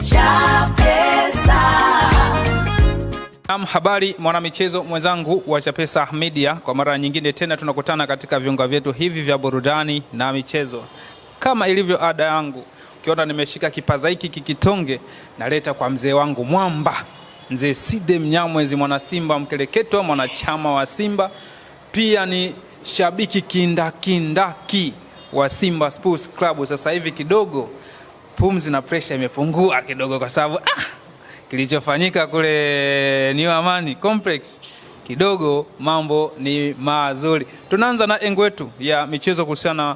Chapesa. Habari mwanamichezo mwenzangu wa Chapesa Media, kwa mara nyingine tena tunakutana katika viunga vyetu hivi vya burudani na michezo. Kama ilivyo ada yangu, ukiona nimeshika kipaza hiki kikitonge, naleta kwa mzee wangu mwamba, mzee Side Mnyamwezi, mwana Simba mkeleketo, mwanachama wa Simba, pia ni shabiki kindaki wa Simba Sports Club. Sasa hivi kidogo pumzi na pressure imepungua kidogo, kwa sababu kilichofanyika kule New Amani Complex kidogo mambo ni mazuri. Tunaanza na engo yetu ya michezo kuhusiana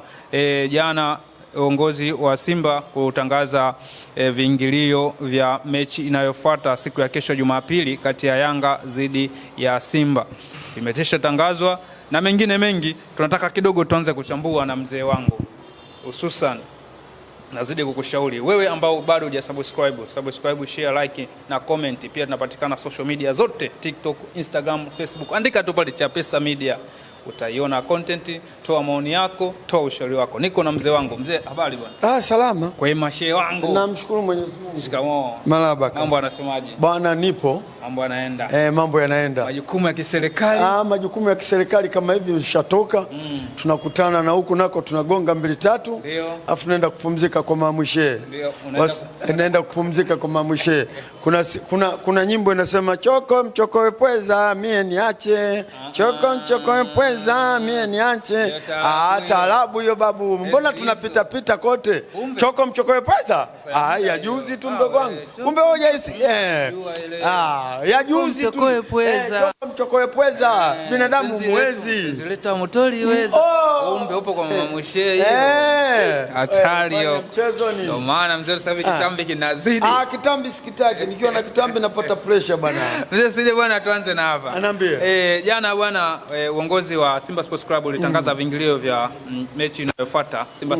jana uongozi wa Simba kutangaza viingilio vya mechi inayofuata siku ya kesho Jumapili kati ya Yanga dhidi ya Simba. Vimetesha tangazwa na mengine mengi, tunataka kidogo tuanze kuchambua na mzee wangu. Hususan nazidi kukushauri wewe ambao bado hujasubscribe, share, like na comment. Pia tunapatikana social media zote, TikTok, Instagram, Facebook. Andika tu pale Chapesa Media, utaiona content. Toa maoni yako, toa ushauri wako. Niko na mzee wangu. Mzee, habari bwana? Salama. Kwa mashehe wangu. Namshukuru Mwenyezi Mungu. Shikamoo. Marhaba. Mambo yanasemaje? Bwana nipo. Mambo yanaenda. Mambo yanaenda. Majukumu ya kiserikali. Majukumu ya kiserikali kama hivi ushatoka. Tunakutana na huku nako tunagonga 2-3. Ndio. Afu naenda kupumzika kwa mamwishe. Ndio. Naenda kupumzika kwa mamwishe. Kuna nyimbo inasema choko mchokoe pweza mie niache. Choko mchokoe pweza mie niache. Taarabu hiyo babu. Mbona tunapita pita kote? Choko mchokoe pweza? Ya juzi tu mdogo wangu. Kumbe hoja hisi. Ya juzi tu. Mchokoe pweza. Binadamu muwezi. Zileta motoli weza. Kumbe upo kwa mama Mwishe hiyo. Hatari hiyo. Ndio maana mzee sasa hivi kitambi kinazidi. Kitambi sikitaki. Nikiwa na kitambi napata pressure bwana. Mzee Side bwana, tuanze na hapa. Anaambia. Jana bwana uongozi wa Simba Sports Club ulitangaza viingilio vya mechi inayofuata Simba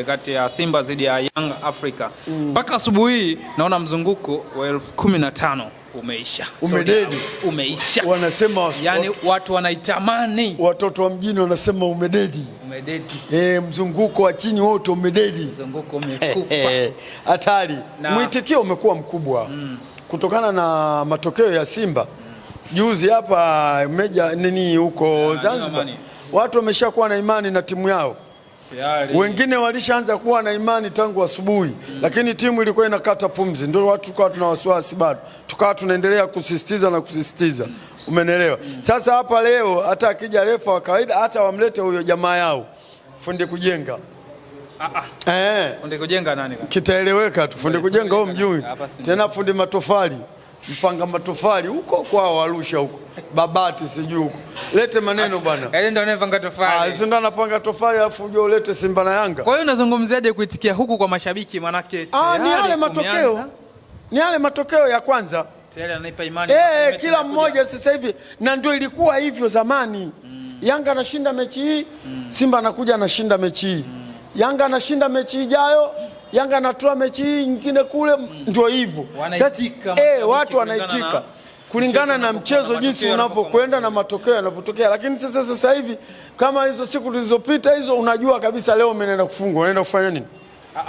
kati ya Simba dhidi ya Young Africa. Mpaka asubuhi naona mzunguko wa 15,000 umeisha. Umeisha. Wanasema yani watu wanaitamani. Watoto wa mjini wanasema umededi. Mzunguko wa chini wote umededi. Mzunguko umekufa. Hatari. Mwitikio umekuwa mkubwa. Kutokana na matokeo ya Simba. Juzi hapa huko Zanzibar. Watu wameshakuwa na imani na timu yao. Wengine walishaanza kuwa na imani tangu asubuhi. Lakini timu ilikuwa inakata pumzi. Ndio watu tukawa tuna wasiwasi bado. Tukawa tunaendelea kusisitiza. Umenelewa? Sasa hapa leo hata akija refa wa kawaida, hata wamlete huyo jamaa yao fundi kujenga. Fundi kujenga nani? Kitaeleweka tu. Fundi kujenga huyo mjui. Tena fundi matofali, mpanga matofali huko kwao Arusha huko. Babati sijui huko. Lete maneno bwana. Yeye ndio anapanga tofali. Ndio anapanga tofali alafu uje ulete Simba na Yanga. Kwa hiyo unazungumziaje kuitikia huku kwa mashabiki, manake ni yale matokeo. Ni yale matokeo ya kwanza. Tayari anaipa imani. Kila mmoja sasa hivi, na ndio ilikuwa hivyo zamani. Yanga anashinda mechi hii, Simba anakuja anashinda mechi hii. Yanga anashinda mechi ijayo, Yanga anatoa mechi hii nyingine kule, ndio hivyo. Watu wanaitika kulingana na mchezo jinsi unavyokwenda na matokeo yanavyotokea. Lakini sasa hivi kama hizo siku zilizopita hizo, unajua kabisa leo umeenda kufungwa, unaenda kufanya nini?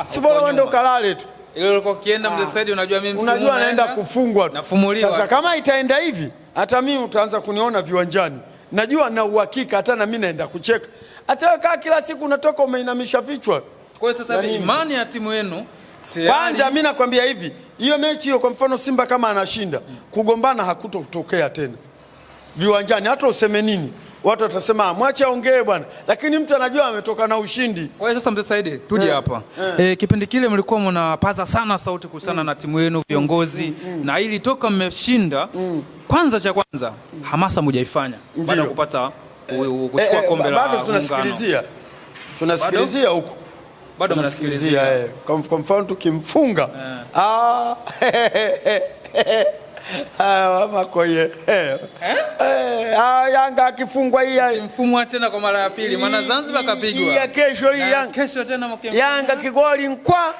Si bora uende ukalale tu. Ile ulikuwa kienda mzee Said, unajua mimi unajua naenda kufungwa tu. Sasa kama itaenda hivi, hata mimi utaanza kuniona viwanjani. Najua na uhakika hata na mimi naenda kucheka. Hata kaa kila siku unatoka umeinamisha vichwa. Kwa hiyo sasa imani ya timu yenu kwanza, mimi nakwambia hivi, hiyo mechi hiyo kwa mfano Simba kama anashinda, kugombana hakutotokea tena viwanjani. Hata useme nini, watu watasema mwache aongee bwana, lakini mtu anajua ametoka na ushindi. Kwa hiyo sasa mzee Said, tuje hapa. Kipindi kile mlikuwa mnapaza sana sauti kuhusiana na timu yenu, viongozi, na ili toka mmeshinda, kwanza cha kwanza hamasa mjaifanya baada ya kupata kuchukua kombe la bado tunasikilizia huko. Bado mnasikilizia. Kwa mfano tukimfunga makoye Yanga akifungwa hii mfumwa tena kwa mara ya pili, maana Zanzibar kapigwa. Kesho hii kesho tena Yanga kigoli nkwa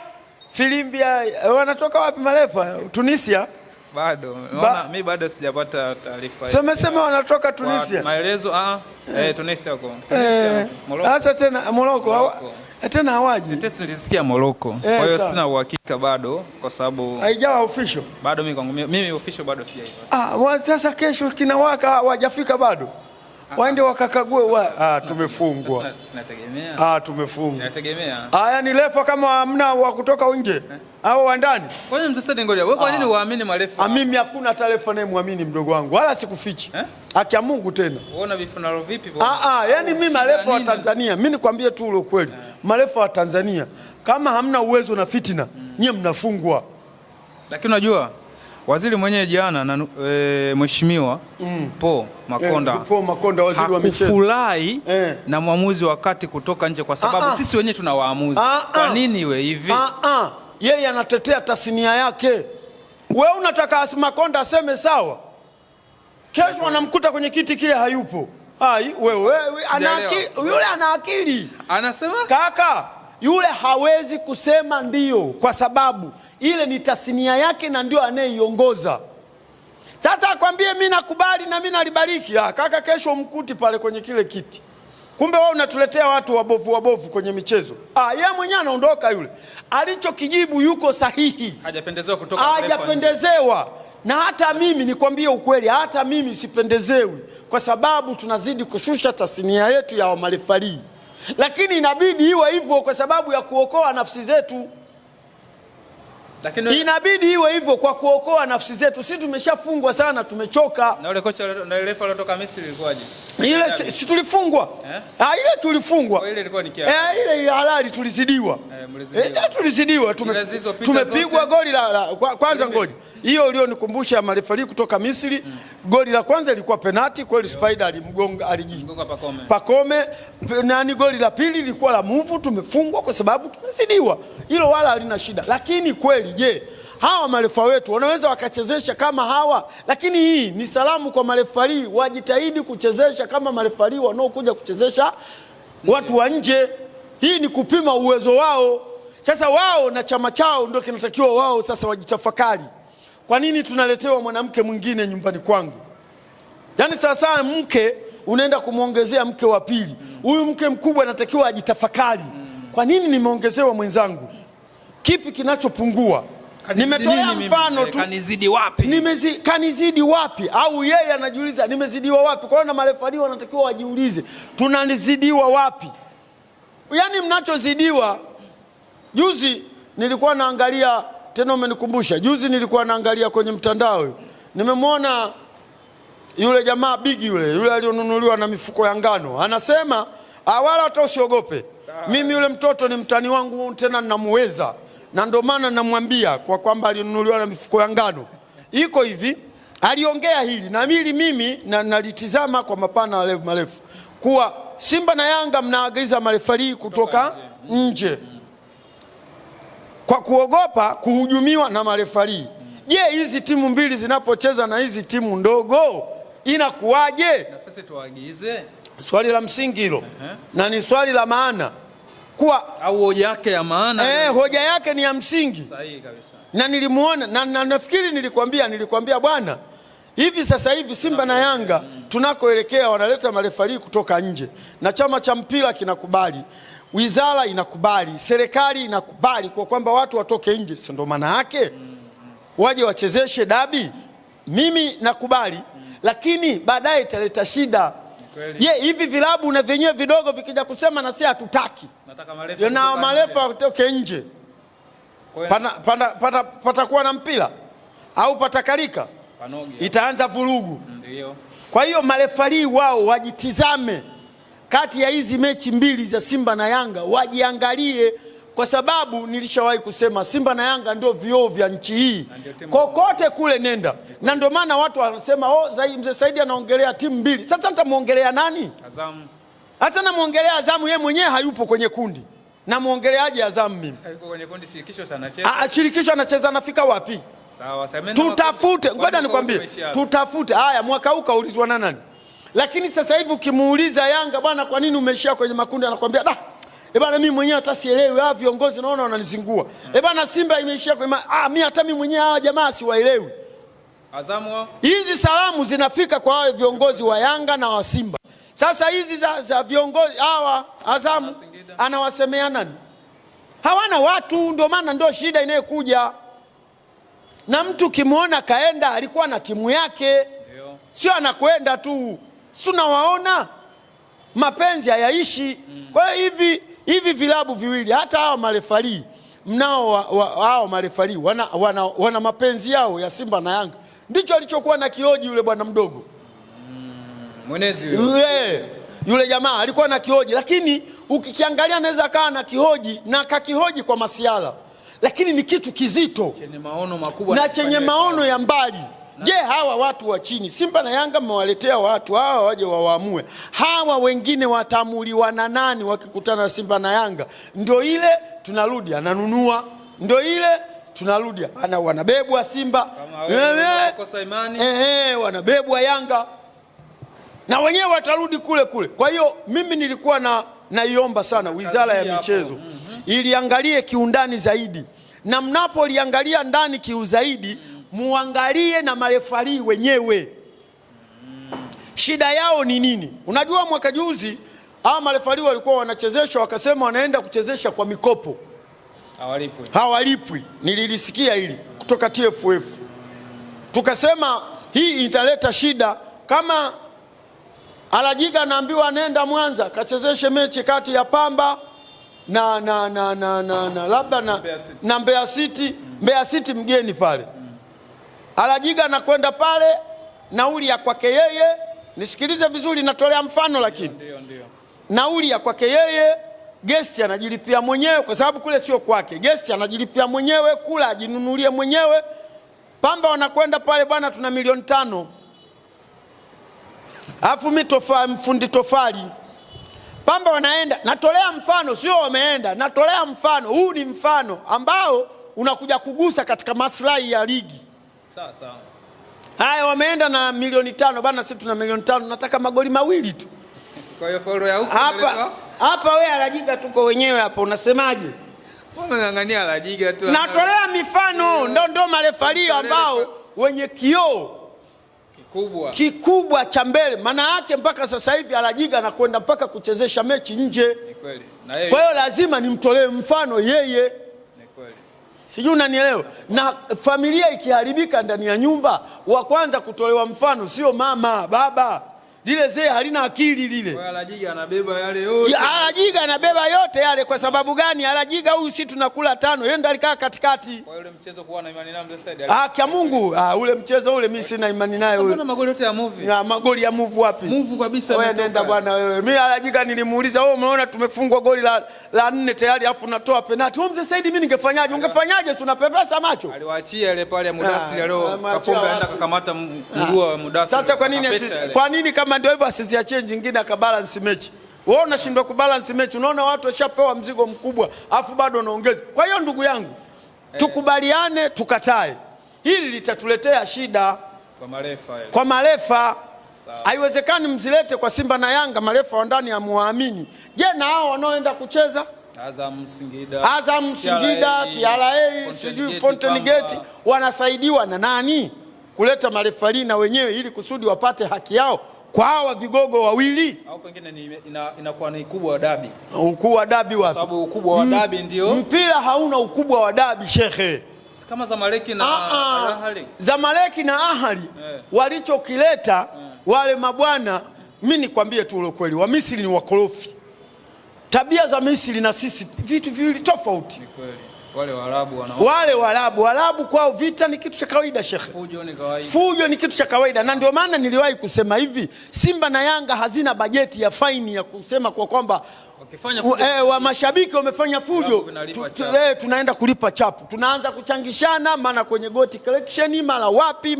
Filimbia. Wanatoka wapi marefa? Tunisia. Bado mimi bado sijapata taarifa. Sio umesema wanatoka Tunisia. Maelezo Tunisia huko. Acha tena Morocco. Tena hawaji. Tetesi nilisikia Morocco. Kwa hiyo sina uhakika bado kwa sababu haijawa official. Bado mimi official bado sijaiva. Sasa kesho kinawaka hawajafika bado. Waende wakakague tumefungwa. Nategemea. Tumefungwa. Nategemea. Yani refa kama hamna wa kutoka nje au wa ndani. Kwa nini msasa ngoja? Wewe kwa nini uamini marefa? Mimi hakuna taarifa naye muamini mdogo wangu. Wala sikufichi. Haki ya Mungu tena. Unaona vifunalo vipi yani mimi marefa wa Tanzania, mimi nikwambie tu ule kweli. Marefa wa Tanzania kama hamna uwezo na fitina, nyie mnafungwa. Lakini unajua waziri mwenyewe jana na mheshimiwa Paul Makonda waziri wa michezo hakufurahi na muamuzi wakati kutoka nje kwa sababu sisi wenyewe tuna waamuzi. Kwa nini iwe hivi? Yeye anatetea tasnia yake. Wewe unataka Makonda aseme sawa? Kesho anamkuta kwenye kiti kile hayupo. Wewe yule ana akili. Anasema kaka yule hawezi kusema ndio kwa sababu ile ni tasnia yake na ndio anayeiongoza. Sasa akwambie mimi nakubali na mimi nalibariki. Kaka kesho umkuti pale kwenye kile kiti. Kumbe wewe unatuletea watu wabovu kwenye michezo. Yeye mwenyewe anaondoka yule. Alichokijibu yuko sahihi. Hajapendezewa kutoka hajapendezewa. Na hata mimi nikwambie ukweli, hata mimi sipendezewi kwa sababu tunazidi kushusha tasnia yetu ya marefari. Lakini inabidi iwe hivyo kwa sababu ya kuokoa nafsi zetu. Inabidi iwe hivyo kwa kuokoa nafsi zetu. Sisi tumeshafungwa sana, tumechoka. Na yule kocha na refa aliyotoka Misri ilikuwaje? Ile si tulifungwa? Ile tulifungwa. Ile ilikuwa ni kiasi. Ile halali tulizidiwa. Tulizidiwa. Tumepigwa goli la kwanza ngoja. Hiyo ulionikumbusha marefari kutoka Misri. Goli la kwanza ilikuwa penalti, kweli Spider alimgonga Pakome. Nani goli la pili lilikuwa la move, tumefungwa kwa sababu tumezidiwa. Hilo wala halina shida. Lakini kweli je, hawa marefa wetu wanaweza wakachezesha kama hawa? Lakini hii ni salamu kwa marefari, wajitahidi kuchezesha kama marefari wanaokuja kuchezesha watu wa nje. Hii ni kupima uwezo wao. Sasa wao na chama chao ndio kinatakiwa wao sasa wajitafakari. Kwa nini tunaletewa mwanamke mwingine nyumbani kwangu? Yaani sasa mke unaenda kumuongezea mke wa pili. Huyu mke mkubwa anatakiwa ajitafakari. Kwa nini nimeongezewa mwenzangu? Kipi kinachopungua? Nimetolea mfano tu. Kanizidi wapi? Kanizidi wapi? Au yeye anajiuliza nimezidiwa wapi? Kwa hiyo na marefari wanatakiwa wajiulize tunanizidiwa wapi? Yaani mnachozidiwa. Juzi nilikuwa naangalia, tena umenikumbusha. Juzi nilikuwa naangalia kwenye mtandao. Nimemwona yule jamaa bigi yule alionunuliwa na mifuko ya ngano. Anasema wala hata usiogope. Mimi yule mtoto ni mtani wangu tena ninamuweza. Na ndio maana namwambia kwa kwamba alinunuliwa na mifuko ya ngano. Iko hivi, aliongea hili na mimi nalitizama kwa mapana marefu. Kuwa Simba na Yanga mnaagiza marefari kutoka nje. Kwa kuogopa kuhujumiwa na marefari. Je, hizi timu mbili zinapocheza na hizi timu ndogo inakuwaje? Na sisi tuagize. Swali la msingi hilo. Na ni swali la maana. Kuwa au hoja yake ya maana. Hoja yake ni ya msingi. Sahihi kabisa. Na nilimuona na nafikiri nilikwambia bwana, hivi sasa hivi Simba na Yanga tunakoelekea wanaleta marefari kutoka nje. Na chama cha mpira kinakubali. Wizara inakubali, serikali inakubali kwa kwamba watu watoke nje. Si ndio maana yake? Waje wachezeshe dabi. Mimi nakubali, lakini baadaye italeta shida. Je, hivi vilabu na vyenyewe vidogo vikija kusema na sisi hatutaki. Nataka marefa na marefa watoke nje. Patakuwa na mpira au patakalika? Itaanza vurugu. Ndio. Kwa hiyo marefari wao wajitizame. Kati ya hizi mechi mbili za Simba na Yanga wajiangalie, kwa sababu nilishawahi kusema Simba na Yanga ndio vioo vya nchi hii. Kokote kule nenda. Na ndio maana watu wanasema mzee Saidi anaongelea timu mbili. Sasa nitamuongelea nani? Azamu. Hata namuongelea Azamu, yeye mwenyewe hayupo kwenye kundi. Na muongeleaje Azamu mimi? Hayupo kwenye kundi, shirikisho sana anacheza. Shirikisho anacheza, anafika wapi? Sawa, tutafute. Ngoja nikwambie. Tutafute. Haya, mwaka huu kaulizwa na nani? Lakini sasa hivi ukimuuliza Yanga, bwana kwa nini umeishia kwenye makundi, anakuambia bwana mimi mwenyewe hata sielewi, viongozi naona wananizingua. Bwana Simba imeishia kwenye mimi hata mimi mwenyewe hawa jamaa siwaelewi. Azamu hizi salamu zinafika kwa wale viongozi wa Yanga na wa Simba. Sasa hizi za viongozi hawa Azamu anawasemea nani? Hawana watu, ndio maana ndio shida inayokuja. Na mtu kimwona kaenda alikuwa na timu yake, sio anakwenda tu. Si unawaona mapenzi hayaishi. Kwa hiyo hivi vilabu viwili, hata hao marefali mnao hao marefali wana mapenzi yao ya Simba na Yanga. Ndicho alichokuwa na kihoji yule bwana mdogo. Mwenezi yule jamaa alikuwa na kihoji, lakini ukikiangalia anaweza kaa na kihoji na kakihoji kwa masiala, lakini ni kitu kizito chenye maono makubwa na chenye maono ya mbali. Je, hawa watu wa chini Simba na Yanga mmewaletea watu hawa waje wawaamue? Hawa wengine watamuliwa na nani wakikutana na Simba na Yanga? Ndio ile tunarudi ananunua, ndio ile tunarudi wanabebwa Simba, wanabebwa Yanga, na wenyewe watarudi kule kule. Kwa hiyo mimi nilikuwa naiomba sana Wizara ya Michezo iliangalie kiundani zaidi, na mnapoliangalia ndani kiuzaidi muangalie na marefari wenyewe shida yao ni nini. Unajua mwaka juzi hao marefari walikuwa wanachezeshwa, wakasema wanaenda kuchezesha kwa mikopo, hawalipwi. Nililisikia hili kutoka TFF, tukasema hii italeta shida. Kama Alajiga anaambiwa anaenda Mwanza kachezeshe mechi kati ya Pamba na labda na Mbeya City. Mbeya City mgeni pale, Alajiga anakwenda pale, nauli ya kwake yeye, nisikilize vizuri, natolea mfano, lakini ndio. Nauli ya kwake yeye, guest anajilipia mwenyewe kwa sababu kule sio kwake. Guest anajilipia mwenyewe, kula ajinunulie mwenyewe. Pamba wanakwenda pale, bwana tuna $5 alafu mfundi tofali. Pamba wanaenda, natolea mfano, sio wameenda, natolea mfano. Huu ni mfano ambao unakuja kugusa katika maslahi ya ligi. Sawa. Haya, wameenda na $5 bana, sisi tuna $5, nataka magoli 2 tu. Kwa hiyo faulu ya huko hapa wewe Alajiga tuko wenyewe hapa, unasemaje? Wamengangania Alajiga tu. Natolea mifano, ndo marefali ambao wenye kioo kikubwa cha mbele. Maana yake mpaka sasa hivi Alajiga anakwenda mpaka kuchezesha mechi nje. Ni kweli. Kwa hiyo lazima nimtolee mfano yeye. Ni kweli. Sijui unanielewa. Na familia ikiharibika ndani ya nyumba, wa kwanza kutolewa mfano sio mama, baba. Lile zee halina akili lile. Kwa Alajiga anabeba yale yote. Alajiga anabeba yote yale. Kwa sababu gani? Alajiga huyu si tunakula 5, yeye ndo alikaa katikati. Kwa yule mchezo kuwa na imani naye Mzee Said. Kia Mungu, ule mchezo ule mimi sina imani naye ule. Mbona magoli yote ya movie? Na magoli ya move wapi? Move kabisa. Wewe nenda bwana wewe. Mimi Alajiga nilimuuliza, wewe umeona tumefungwa goli la 4 tayari afu unatoa penalty. Wewe Mzee Said mimi ningefanyaje? Ungefanyaje? Si unapepesa macho? Aliwaachia ile pale ya Mudathir leo. Kapombe aenda kakamata mguu wa Mudathir. Sasa kwa nini kama ndio hivyo asiziachie nyingine akabalance mechi? Wewe unashindwa kubalance mechi, unaona watu washapewa mzigo mkubwa afu bado unaongeza. Kwa hiyo ndugu yangu, tukubaliane tukatae. Hili litatuletea shida kwa marefa. Haiwezekani mzilete kwa Simba na Yanga marefa wa ndani ya muamini. Je, na hao wanaoenda kucheza Azam Singida, TRA, sijui Fountain Gate wanasaidiwa na nani kuleta marefali na wenyewe ili kusudi wapate haki yao kwa hawa vigogo wawili? Au pengine inakuwa ni ukubwa wa dabi. Ukubwa wa dabi wapi? Sababu ukubwa wa dabi ndio. Mpira hauna ukubwa wa dabi shekhe. Kama Zamaleki na Ahali. Zamaleki na Ahali walichokileta wale mabwana, mimi nikwambie tu ule kweli, wa Misri ni wakorofi. Tabia za Misri na sisi vitu viwili tofauti. Ni kweli. Wale Waarabu kwao vita ni kitu cha kawaida shekhe. Fujo ni kitu cha kawaida, na ndio maana niliwahi kusema hivi, Simba na Yanga hazina bajeti ya faini ya kusema kwa kwamba wa mashabiki wamefanya fujo tunaenda kulipa chapu, tunaanza kuchangishana maana kwenye goti collection mara wapi.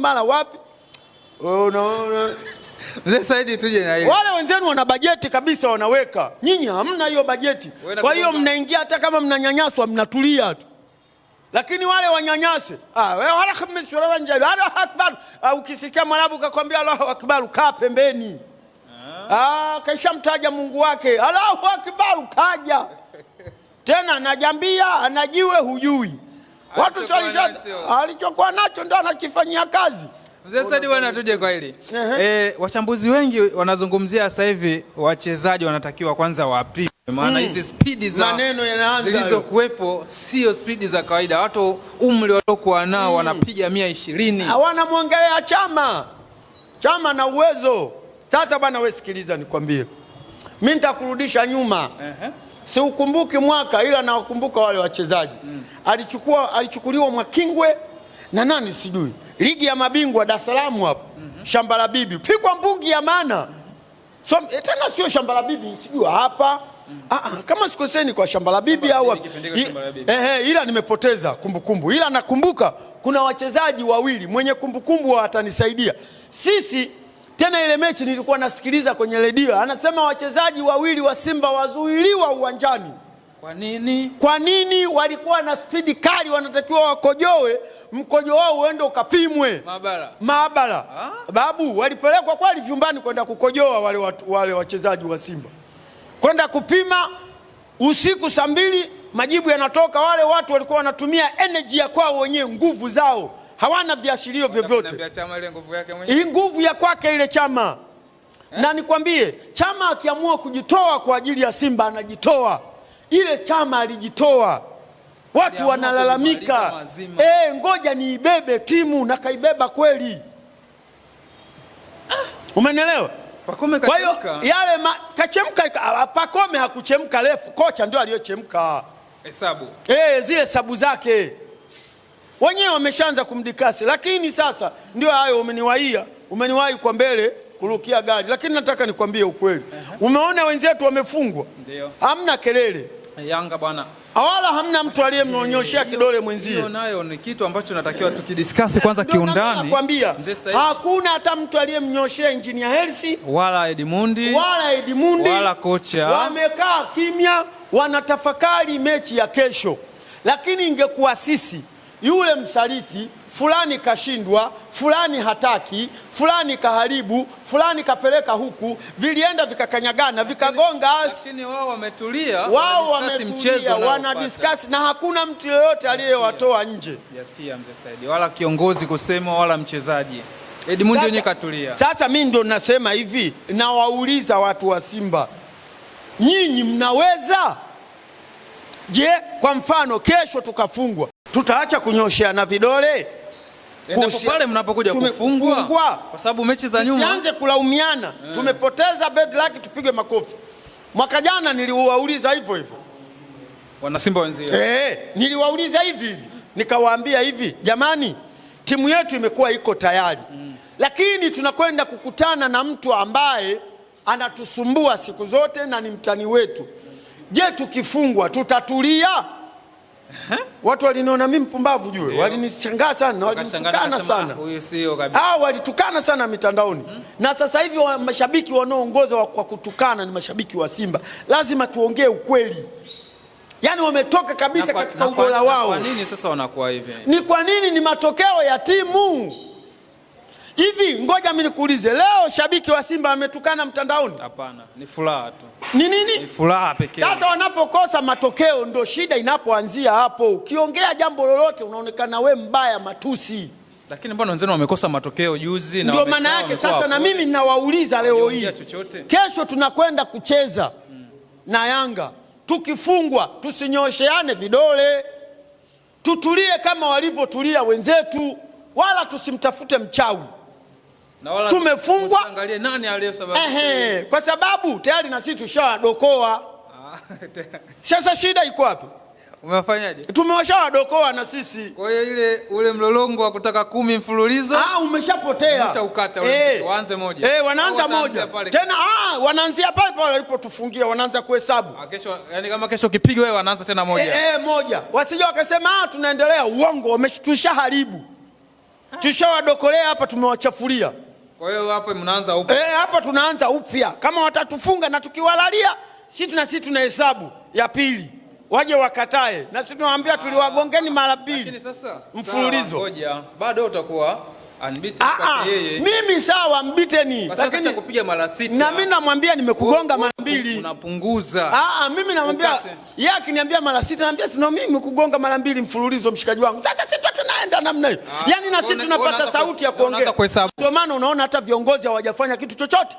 Mzee Said tuje na hiyo. Wale wenzenu wana bajeti kabisa wanaweka. Nyinyi hamna hiyo bajeti. Kwa hiyo mnaingia hata kama mnanyanyaswa mnatulia tu. Lakini wale wanyanyase, wewe wala khamisi wala wanjali, Allahu Akbar. Ukisikia Mwarabu kakwambia Allahu Akbar, kaa pembeni. Kaisha mtaja Mungu wake, Allahu Akbar, kaja. Tena anajambia, anajiwe hujui. Watu swalisha alichokuwa nacho ndo anakifanyia kazi. Mzee Said bwana, tuje kwa hili. Wachambuzi wengi wanazungumzia sasa hivi wachezaji wanatakiwa kwanza wapime Maana hizi spidi za maneno yanaanza zilizokuwepo sio spidi za kawaida. Watu umri waliokuwa nao wanapiga 120. Hawana muongelea chama na uwezo. Sasa bwana, wewe sikiliza nikwambie. Mimi nitakurudisha nyuma. Si ukumbuki mwaka, ila nawakumbuka wale wachezaji. Alichukuliwa Mwakingwe na nani sijui. Ligi ya mabingwa Dar es Salaam hapo. Shamba la bibi. Pigwa mbungi ya maana. So, tena sio shamba la bibi, sijui hapa. Kama sikoseni kwa shamba la bibi au ila nimepoteza kumbukumbu. Ila nakumbuka kuna wachezaji wawili, mwenye kumbukumbu atanisaidia. Sisi tena ile mechi nilikuwa nasikiliza kwenye redio, anasema wachezaji wawili wa Simba wazuiliwa uwanjani. Kwa nini? Kwa nini? Walikuwa na spidi kali, wanatakiwa wakojoe, mkojo wao uende ukapimwe maabara. Babu, walipelekwa kweli vyumbani kwenda kukojoa wale wachezaji wa Simba. Kwenda kupima usiku saa 2, majibu yanatoka. Wale watu walikuwa wanatumia energy ya kwao wenyewe, nguvu zao, hawana viashirio vyovyote. Hii nguvu ya kwake ile Chama. Na nikwambie, Chama akiamua kujitoa kwa ajili ya Simba anajitoa. Ile Chama alijitoa. Watu wanalalamika, ngoja niibebe timu, na kaibeba kweli. Umenielewa? Kwa hiyo yale kachemka. Pacome hakuchemka refu, kocha ndio aliyochemka. Hesabu. Zile hesabu zake wenyewe wameshaanza kumdikasi. Lakini sasa ndio hayo, umeniwahi kwa mbele kurukia gari. Lakini nataka nikwambie ukweli. Umeona wenzetu wamefungwa, hamna kelele. Yanga bwana, wala hamna mtu aliyemnyoshia kidole mwenzie. Hiyo nayo ni kitu ambacho natakiwa tukidiscuss kwanza kiundani. Nakwambia hakuna hata mtu aliyemnyoshia Engineer Hersi wala Edmundi wala kocha. Wamekaa kimya, wanatafakari mechi ya kesho. Lakini ingekuwa sisi, yule msaliti fulani kashindwa, fulani hataki, fulani kaharibu, fulani kapeleka huku, vilienda vikakanyagana, vikagonga. Lakini wao wametulia, wanadiscuss na hakuna mtu yoyote aliyewatoa nje. Sijasikia Mzee Said wala kiongozi kusema wala mchezaji. Edmundi yeye katulia. Sasa mimi ndo nasema hivi, nawauliza watu wa Simba, nyinyi mnaweza? Je, kwa mfano kesho tukafungwa, tutaacha kunyosheana vidole? Pale mnapokuja kufungwa, kwa sababu mechi za nyuma tusianze kulaumiana. Tumepoteza bad luck, tupige makofi. Mwaka jana niliwauliza hivyo wana Simba wenzio, niliwauliza hivi, nikawaambia hivi, jamani, timu yetu imekuwa iko tayari, lakini tunakwenda kukutana na mtu ambaye anatusumbua siku zote na ni mtani wetu. Je, tukifungwa tutatulia? Watu waliniona mimi mpumbavu jue, walinishangaa sana, walitukana sana. Huyo sio kabisa. Walitukana sana mitandaoni. Na sasa hivi mashabiki wanaoongoza kwa kutukana ni mashabiki wa Simba. Lazima tuongee ukweli. Yaani wametoka kabisa katika ubora wao. Kwa nini sasa wanakuwa hivi? Ni kwa nini? Ni matokeo ya timu. Hivi ngoja mimi nikuulize, leo shabiki wa Simba ametukana mtandaoni? Hapana, ni furaha tu. Ni nini? Ni furaha pekee. Sasa wanapokosa matokeo ndo shida inapoanzia hapo. Ukiongea jambo lolote unaonekana we mbaya, matusi. Lakini mbona wenzenu wamekosa matokeo juzi na ndio maana yake sasa na mimi ninawauliza leo hii. Kesho tunakwenda kucheza na Yanga. Tukifungwa tusinyosheane vidole. Tutulie kama walivyotulia wenzetu, wala tusimtafute mchawi. Na wala tumefungwa, usiangalie nani aliyesababisha. Kwa sababu tayari na sisi tushawadokoa. Sasa shida iko wapi? Umefanyaje? Tumewashawadokoa na sisi. Kwa hiyo ule mlolongo wa kutaka 10 mfululizo umeshapotea. Umeshaukata waanze moja. Wanaanza moja. Tena wanaanzia pale pale walipotufungia, wanaanza kuhesabu. Kesho, yani kama kesho kipigo wewe wanaanza tena moja. Moja. Wasije wakasema tunaendelea, uongo, wameshtushaharibu. Tushawadokolea hapa, tumewachafulia. Kwa hiyo hapo mnaanza upya. Hapa tunaanza upya. Kama watatufunga na tukiwalalia, sisi tunahesabu ya pili. Waje wakatae. Na sisi tunawaambia tuliwagongeni mara 2. Lakini sasa mfululizo. Ngoja, bado utakuwa unbeaten kwa yeye. Mimi sawa mbiteni. Lakini kupiga mara 6. Na mimi namwambia nimekugonga mara 2. Unapunguza. Mimi namwambia yeye akiniambia mara 6 naambia sina mimi nimekugonga mara 2 mfululizo mshikaji wangu. Sasa sisi tunaenda namna hiyo. Yaani na sisi tunapata sauti ya kuongea. Ndio maana unaona hata viongozi hawajafanya kitu chochote.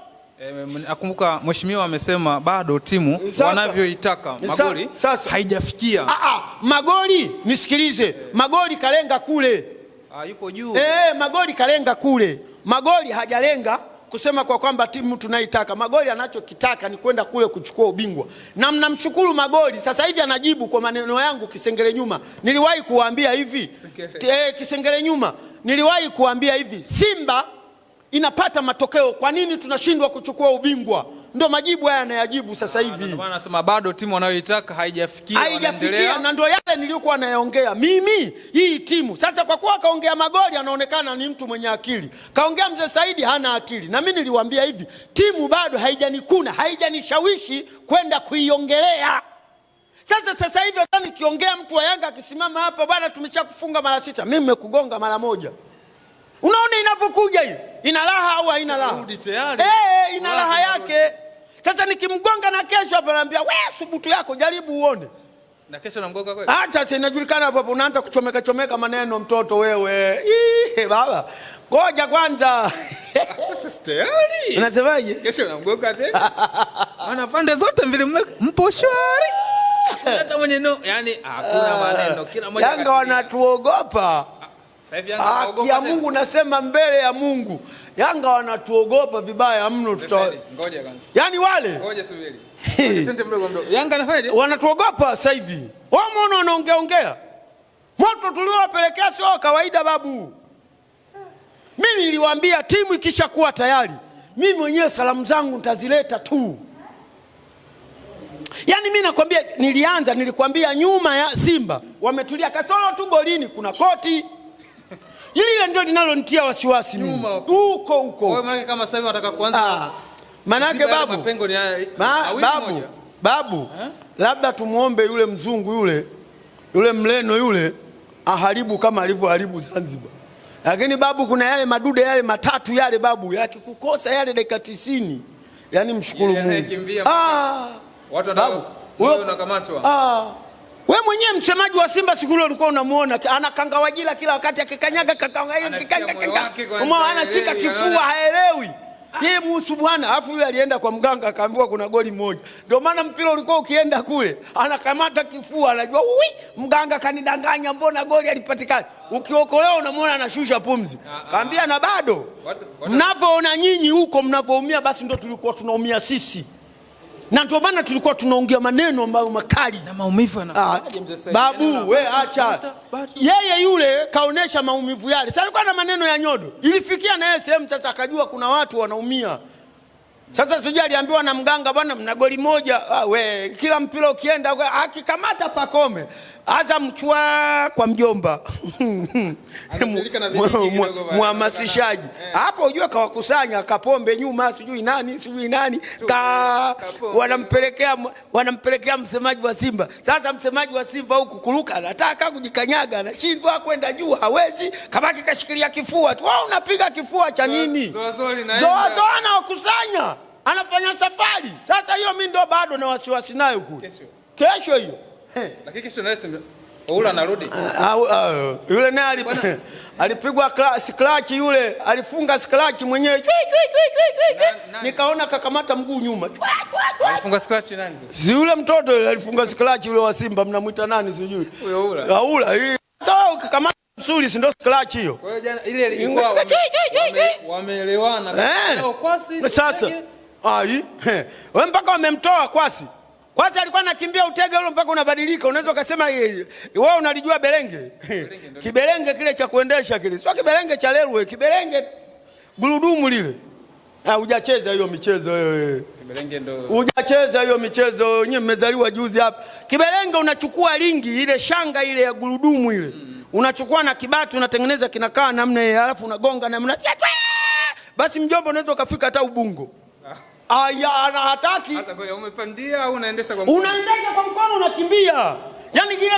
Nakumbuka mheshimiwa amesema bado timu wanavyoitaka magoli haijafikia. Magoli nisikilize, magoli kalenga kule. Yupo juu. Magoli kalenga kule. Magoli hajalenga kusema kwa kwamba timu tunaitaka. Magoli anachokitaka ni kwenda kule kuchukua ubingwa. Na mnamshukuru Magoli. Sasa hivi anajibu kwa maneno yangu Kisengele nyuma. Niliwahi kuambia hivi. Kisengele nyuma. Niliwahi kuambia hivi. Simba inapata matokeo, kwa nini tunashindwa kuchukua ubingwa? Ndio majibu haya anayajibu sasa hivi. Ndio maana nasema bado timu wanayoitaka haijafikia, wanaendelea. Na ndio yale niliyokuwa nayaongea mimi, hii timu. Sasa kwa kuwa kaongea Magoli anaonekana ni mtu mwenye akili. Kaongea Mzee Saidi hana akili. Na mimi niliwaambia hivi, timu bado haijanikuna, haijanishawishi kwenda kuiongelea. Sasa hivi hata nikiongea mtu wa Yanga akisimama hapa, bwana tumeshakufunga mara 6, mimi nimekugonga mara 1. Unaona inavyokuja hiyo? Ina raha au haina raha? Ina raha yake. Sasa nikimgonga na kesho hapa naambia wewe subutu yako jaribu uone. Na kesho namgonga kweli? Sasa inajulikana hapo unaanza kuchomeka maneno mtoto wewe. Baba. Ngoja kwanza. Sasa tayari. Unasemaje? Kesho namgonga tena. Maana pande zote mbili mpo shwari. Hata mwenye yani hakuna maneno, kila mmoja. Yanga wanatuogopa. Ya Mungu nasema mbele ya Mungu. Yanga wanatuogopa vibaya mno. Ngoja kwanza. Yaani wale. Ngoja subiri. Twende mdogo. Yanga anafanyaje? Wanatuogopa sasa hivi. Wao mbona wanaongea? Moto tuliowapelekea sio kawaida babu. Mimi niliwaambia timu ikishakuwa tayari, mimi mwenyewe salamu zangu nitazileta tu. Yaani mimi nakwambia nilikwambia nyuma ya Simba wametulia kasoro tu golini kuna koti. Ile ndio linalonitia wasiwasi mimi. Huko. Wewe maana kama sasa hivi nataka kuanza. Manake babu, labda tumuombe yule mzungu yule mleno yule aharibu kama alivyoharibu Zanzibar. Lakini babu kuna yale madude yale matatu yale babu yakikukosa yale dakika 90. Yaani mshukuru Mungu. Watu wewe unakamatwa. Wewe mwenyewe msemaji wa Simba siku ile ulikuwa unamuona anakangawajila kila wakati akikanyaga anashika kifua haelewi. Yeye muhusu bwana, alafu yule alienda kwa mganga akaambiwa kuna goli moja. Ndio maana mpira ulikuwa ukienda kule, anakamata kifua anajua mganga kanidanganya mbona goli alipatikana. Ukiokolewa unamwona anashusha pumzi. Kaambia na bado. Mnavyoona nyinyi huko mnavyoumia basi ndio tulikuwa tunaumia sisi. Na ndio maana tulikuwa tunaongea maneno ambayo makali na maumivu babu we acha. Yeye yule kaonesha maumivu yale. Sasa alikuwa na maneno ya nyodo. Ilifikia na yeye sehemu sasa akajua kuna watu wanaumia. Sasa sijui aliambiwa na mganga bwana mna goli moja. Kila mpira ukienda akikamata Pakome. Azam chwa kwa mjomba. Muhamasishaji. Hapo unajua kawakusanya Kapombe nyuma sijui nani wanampelekea msemaji wa Simba. Sasa msemaji wa Simba huku kuruka anataka kujikanyaga anashindwa kwenda juu hawezi kabaki kashikilia kifua tu. Wao unapiga kifua cha nini? Zoa anawakusanya. Anafanya safari. Sasa hiyo mimi ndo bado na wasiwasi nayo kule. Kesho hiyo. Lakini kesho naye Oula anarudi. Yule naye alipigwa scratch yule, alifunga scratch mwenyewe. Nikaona kakamata mguu nyuma. Alifunga scratch nani? Si yule mtoto yule alifunga scratch yule wa Simba mnamuita nani sijui. Huyo Oula. Oula hii. Sasa ukikamata msuli si ndo scratch hiyo. Kwa hiyo jana ile ilikuwa wameelewana Kwasi. Sasa wewe mpaka wamemtoa Kwasi. Kwasi alikuwa anakimbia utege ule mpaka unabadilika. Unaweza kusema wewe unalijua belenge. Kibelenge kile cha kuendesha kile. Sio kibelenge cha railway, kibelenge gurudumu lile. Hujacheza hiyo michezo wewe. Kibelenge ndo. Hujacheza hiyo michezo. Nyinyi mmezaliwa juzi hapa. Kibelenge unachukua ringi ile shanga ile ya gurudumu ile. Unachukua na kibatu unatengeneza kinakaa namna hiyo alafu unagonga namna. Basi mjomba unaweza ukafika hata Ubungo. Ana hataki. Sasa kwa umepandia au unaendesha kwa mkono? Unaendesha kwa mkono unakimbia. Yaani kile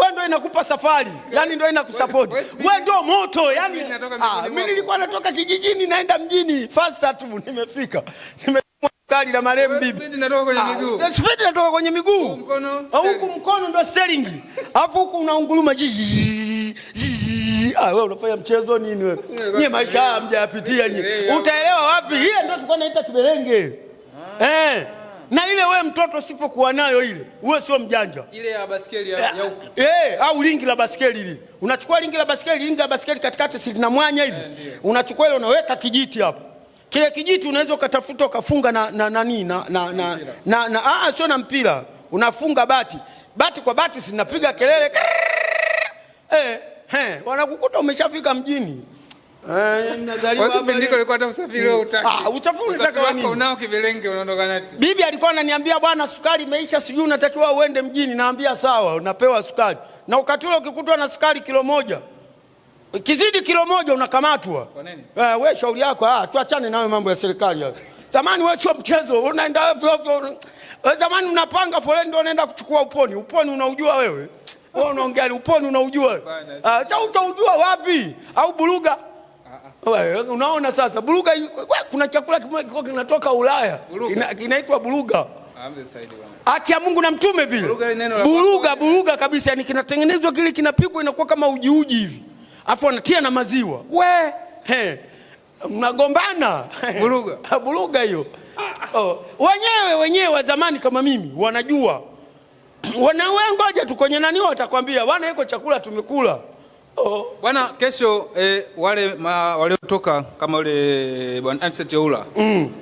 wewe ndio inakupa safari. Yaani ndio inakusupport. Wewe ndio moto. Yaani mimi nilikuwa natoka kijijini naenda mjini faster tu nimefika. Kali na marembo bibi. Speed inatoka kwenye miguu. Speed inatoka kwenye miguu. Mkono. Huku mkono ndio steering. Alafu huku unaunguruma jiji. Wewe unafanya mchezo nini wewe? Nyie maisha haya hamjayapitia nyie. Utaelewa wapi? Ile ndio tulikuwa naita kiberenge. Na ile wewe mtoto usipokuwa nayo ile, wewe sio mjanja. Ile ya baskeli ya huko. Au lingi la baskeli ile. Unachukua lingi la baskeli katikati si lina mwanya hivi. Unachukua ile unaweka kijiti hapo. Kile kijiti unaweza ukatafuta ukafunga sio na mpira. Unafunga bati. Bati kwa bati sinapiga kelele. Wanakukuta umeshafika mjini. Kwa kipindi kulikuwa hata usafiri wewe utaki. Usafiri unataka nini? Unao kiberenge unaondoka nacho. Bibi alikuwa ananiambia bwana sukari imeisha sijui unatakiwa uende mjini, naambia sawa unapewa sukari. Na wakati ule ukikutwa na sukari kilo moja, kizidi kilo moja unakamatwa. Kwa nini? Wewe shauri yako, tuachane nawe mambo ya serikali hapo. Zamani wewe sio mchezo, unaenda ovyo. Zamani unapanga foleni ndio unaenda kuchukua uponi. Uponi unaujua wewe? Wewe unaongea uponi unaujua? Utaujua wapi? Au buruga? Unaona sasa buruga kuna chakula kimoja kinatoka Ulaya kinaitwa buruga. Haki ya Mungu na mtume vile. Buruga kabisa, yani kinatengenezwa kile kinapikwa inakuwa kama uji hivi. Afu wanatia na maziwa. Mnagombana. Buruga hiyo. Wenyewe wa zamani kama mimi wanajua. Ngoja tu kwenye nani watakwambia bwana iko chakula tumekula. Bwana kesho wale waliotoka kama yule bwana Ansett Oula.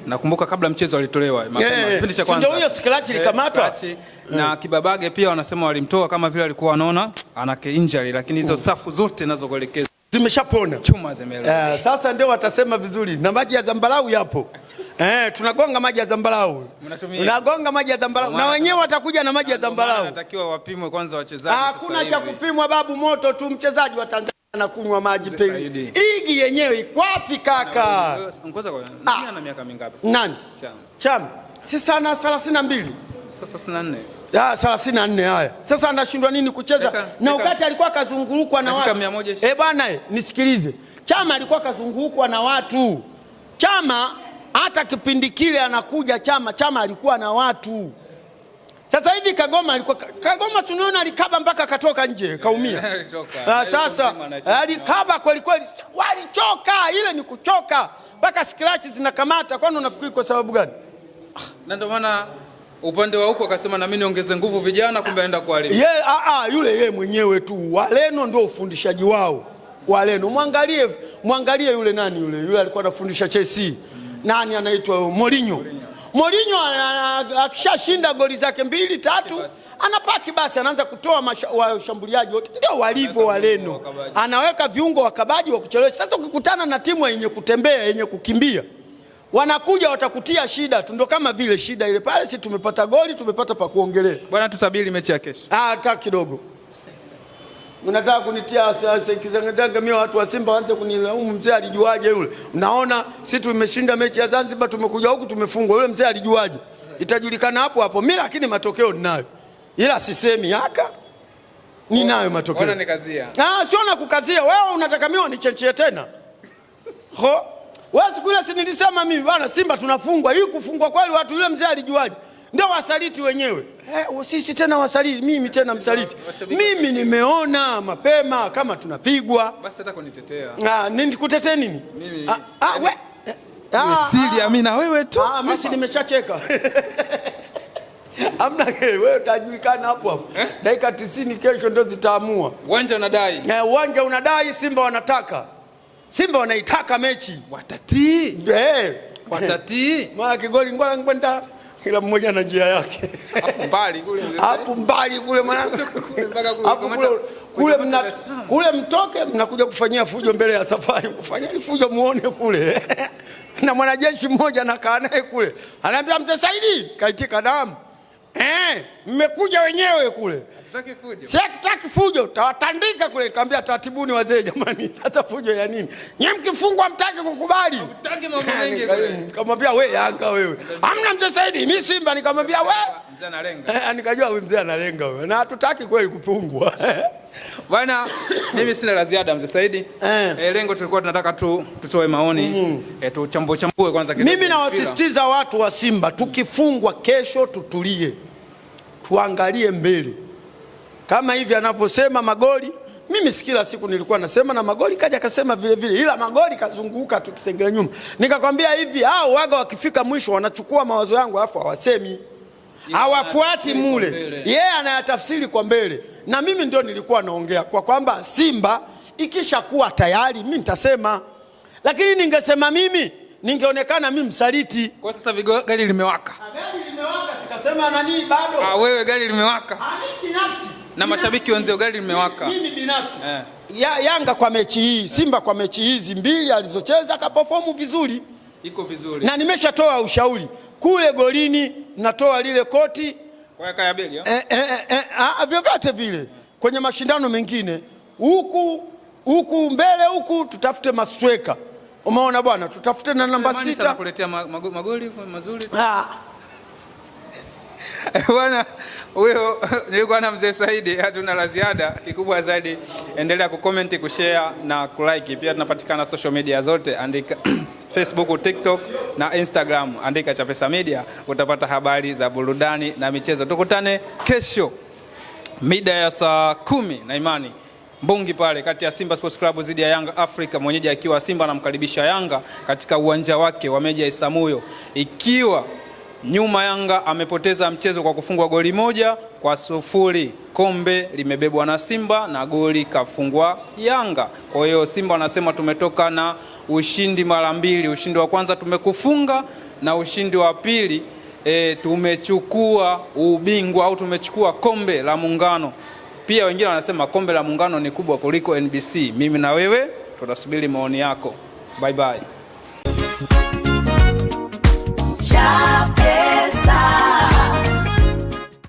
Nakumbuka kabla mchezo alitolewa kipindi cha kwanza. Ndio huyo scratch likamatwa. Na Kibabage pia wanasema walimtoa kama vile alikuwa anaona ana injury, lakini hizo safu zote nazokuelekeza zimeshapona. Chuma zimelewa. Sasa ndio watasema vizuri. Na maji ya zambarau yapo. Tunagonga maji ya zambarau. Unagonga maji ya zambarau. Na wenyewe watakuja na maji ya zambarau. Wanatakiwa wapimwe kwanza wachezaji sasa hivi. Hakuna cha kupimwa babu, moto tu. Mchezaji wa Tanzania anakunywa maji peli. Ligi yenyewe iko wapi kaka? Ngoza kwa nani ana miaka mingapi? Nani? Chama. Si sana 32. Sasa 64. 34 haya. Sasa anashindwa nini kucheza? Na wakati alikuwa kazungurukwa na watu. Bwana nisikilize. Chama alikuwa kazungurukwa na watu. Chama hata kipindi kile anakuja Chama alikuwa na watu. Sasa hivi Kagoma tunaona alikaba mpaka katoka nje kaumia. Sasa alikaba kweli walichoka, ile ni kuchoka mpaka scratch zinakamata. Kwani unafikiri kwa sababu gani? Na ndio maana upande wa huko akasema na mimi niongeze nguvu vijana, kumbe anaenda kuharibu. Yule mwenyewe tu. Waleno ndio ufundishaji wao. Waleno mwangalie yule nani yule alikuwa anafundisha Chelsea. Nani anaitwa Mourinho akishashinda goli zake 2-3 anapaki basi anaanza kutoa washambuliaji wote. Ndio walivyo Waleno. Anaweka viungo wakabaji wa kuchelewesha. Sasa ukikutana na timu yenye kutembea yenye kukimbia wanakuja watakutia shida tu. Ndio kama vile shida ile pale, si tumepata goli, tumepata pa kuongelea. Bwana tutabiri mechi ya kesho. Hata kidogo. Unataka kunitia kizangatanga mimi watu wa Simba waanze kunilaumu mzee alijuaje yule. Unaona sisi tumeshinda mechi ya Zanzibar, tumekuja huku tumefungwa. Yule mzee alijuaje? Itajulikana hapo. Mimi lakini matokeo ninayo. Ila sisemi haka ninayo matokeo. Bwana nikazia. Sio na kukazia. Wewe unataka mimi nichechee tena? Wewe siku ile si nilisema mimi bwana Simba tunafungwa. Hii kufungwa kweli watu yule mzee alijuaje? Ndio wasaliti wenyewe. Sisi tena wasaliti, mimi tena msaliti. Mimi nimeona mapema kama tunapigwa. Basi hata kunitetea. Nikutetee nini? Mimi. Siri Amina wewe tu. Mimi si nimeshacheka. Amna wewe utajulikana hapo. Dakika 90 kesho ndio zitaamua. Uwanja unadai. Uwanja unadai, Simba wanataka. Simba wanaitaka mechi. Watatii. Watatii. Mara kigoli ngwenda kila mmoja na njia yake. Afu mbali kule mwanangu. Kule mtoke mnakuja kufanyia fujo mbele ya safari. Kufanyeni fujo muone kule. Na mwanajeshi mmoja nakaa naye kule. Ananiambia mzee Saidi, kaitika damu. Mmekuja wenyewe kule. Sitaki fujo, tawatandika kule. Nikamwambia taratibuni wazee jamani. Sasa fujo ya nini? Nyie mkifungwa mtaki kukubali. Mtaki mambo mengi kule. Nikamwambia wewe Yanga wewe. Hamna mzee Saidi, mimi Simba. Nikamwambia wewe mzee analenga. Nikajua wewe mzee analenga wewe. Na hatutaki kweli kupungwa. Bwana mimi sina la ziada mzee Saidi. Lengo tulikuwa tunataka tutoe maoni. Tuchambue kwanza kidogo. Mimi nawasisitiza watu wa Simba tukifungwa kesho tutulie. Tuangalie mbele. Kama hivi anavyosema magoli, mimi mimi kila siku nilikuwa nasema, na Magoli kaja akasema vile vile, ila Magoli kazunguka tu Kisengela nyuma. Nikakwambia hivi, hao waga wakifika mwisho wanachukua mawazo yangu alafu hawasemi, hawafuati mule, yeye anayatafsiri kwa mbele. Na mimi ndio nilikuwa naongea kwa kwamba Simba ikishakuwa tayari mimi nitasema, lakini ningesema mimi ningeonekana mimi msaliti. Kwa sasa gari limewaka. Gari limewaka, sikasema nani bado. Wewe gari limewaka. Mimi binafsi. Na mashabiki wenzao gari limewaka. Mimi binafsi. Yanga kwa mechi hii, Simba kwa mechi hizi mbili alizocheza akaperform vizuri. Iko vizuri. Na nimeshatoa ushauri. Kule golini natoa lile koti. Kwa yaka ya beli. Vyovyote vile. Kwenye mashindano mengine huku mbele huku tutafute mastreka. Umeona bwana, tutafute na namba 6. Sana kuletea magoli mazuri. Bwana huyo nilikuwa na mzee Saidi, hatuna la ziada. Kikubwa zaidi endelea kucomment, kushare na kulike. Pia tunapatikana social media zote, andika Facebook, TikTok na Instagram, andika Chapesa Media, utapata habari za burudani na michezo. Tukutane kesho mida ya saa 10 na imani Mbungi pale kati ya Simba Sports Club dhidi ya Yanga Africa, mwenyeji akiwa Simba anamkaribisha Yanga katika uwanja wake wa Meja Isamuyo, ikiwa nyuma Yanga amepoteza mchezo kwa kufungwa goli 1-0. Kombe limebebwa na Simba na goli kafungwa Yanga. Kwa hiyo Simba wanasema tumetoka na ushindi mara mbili. Ushindi wa kwanza tumekufunga na ushindi wa pili tumechukua ubingwa au tumechukua kombe la Muungano. Pia wengine wanasema kombe la Muungano ni kubwa kuliko NBC. Mimi na wewe tutasubiri maoni yako. Bye bye. Chapesa.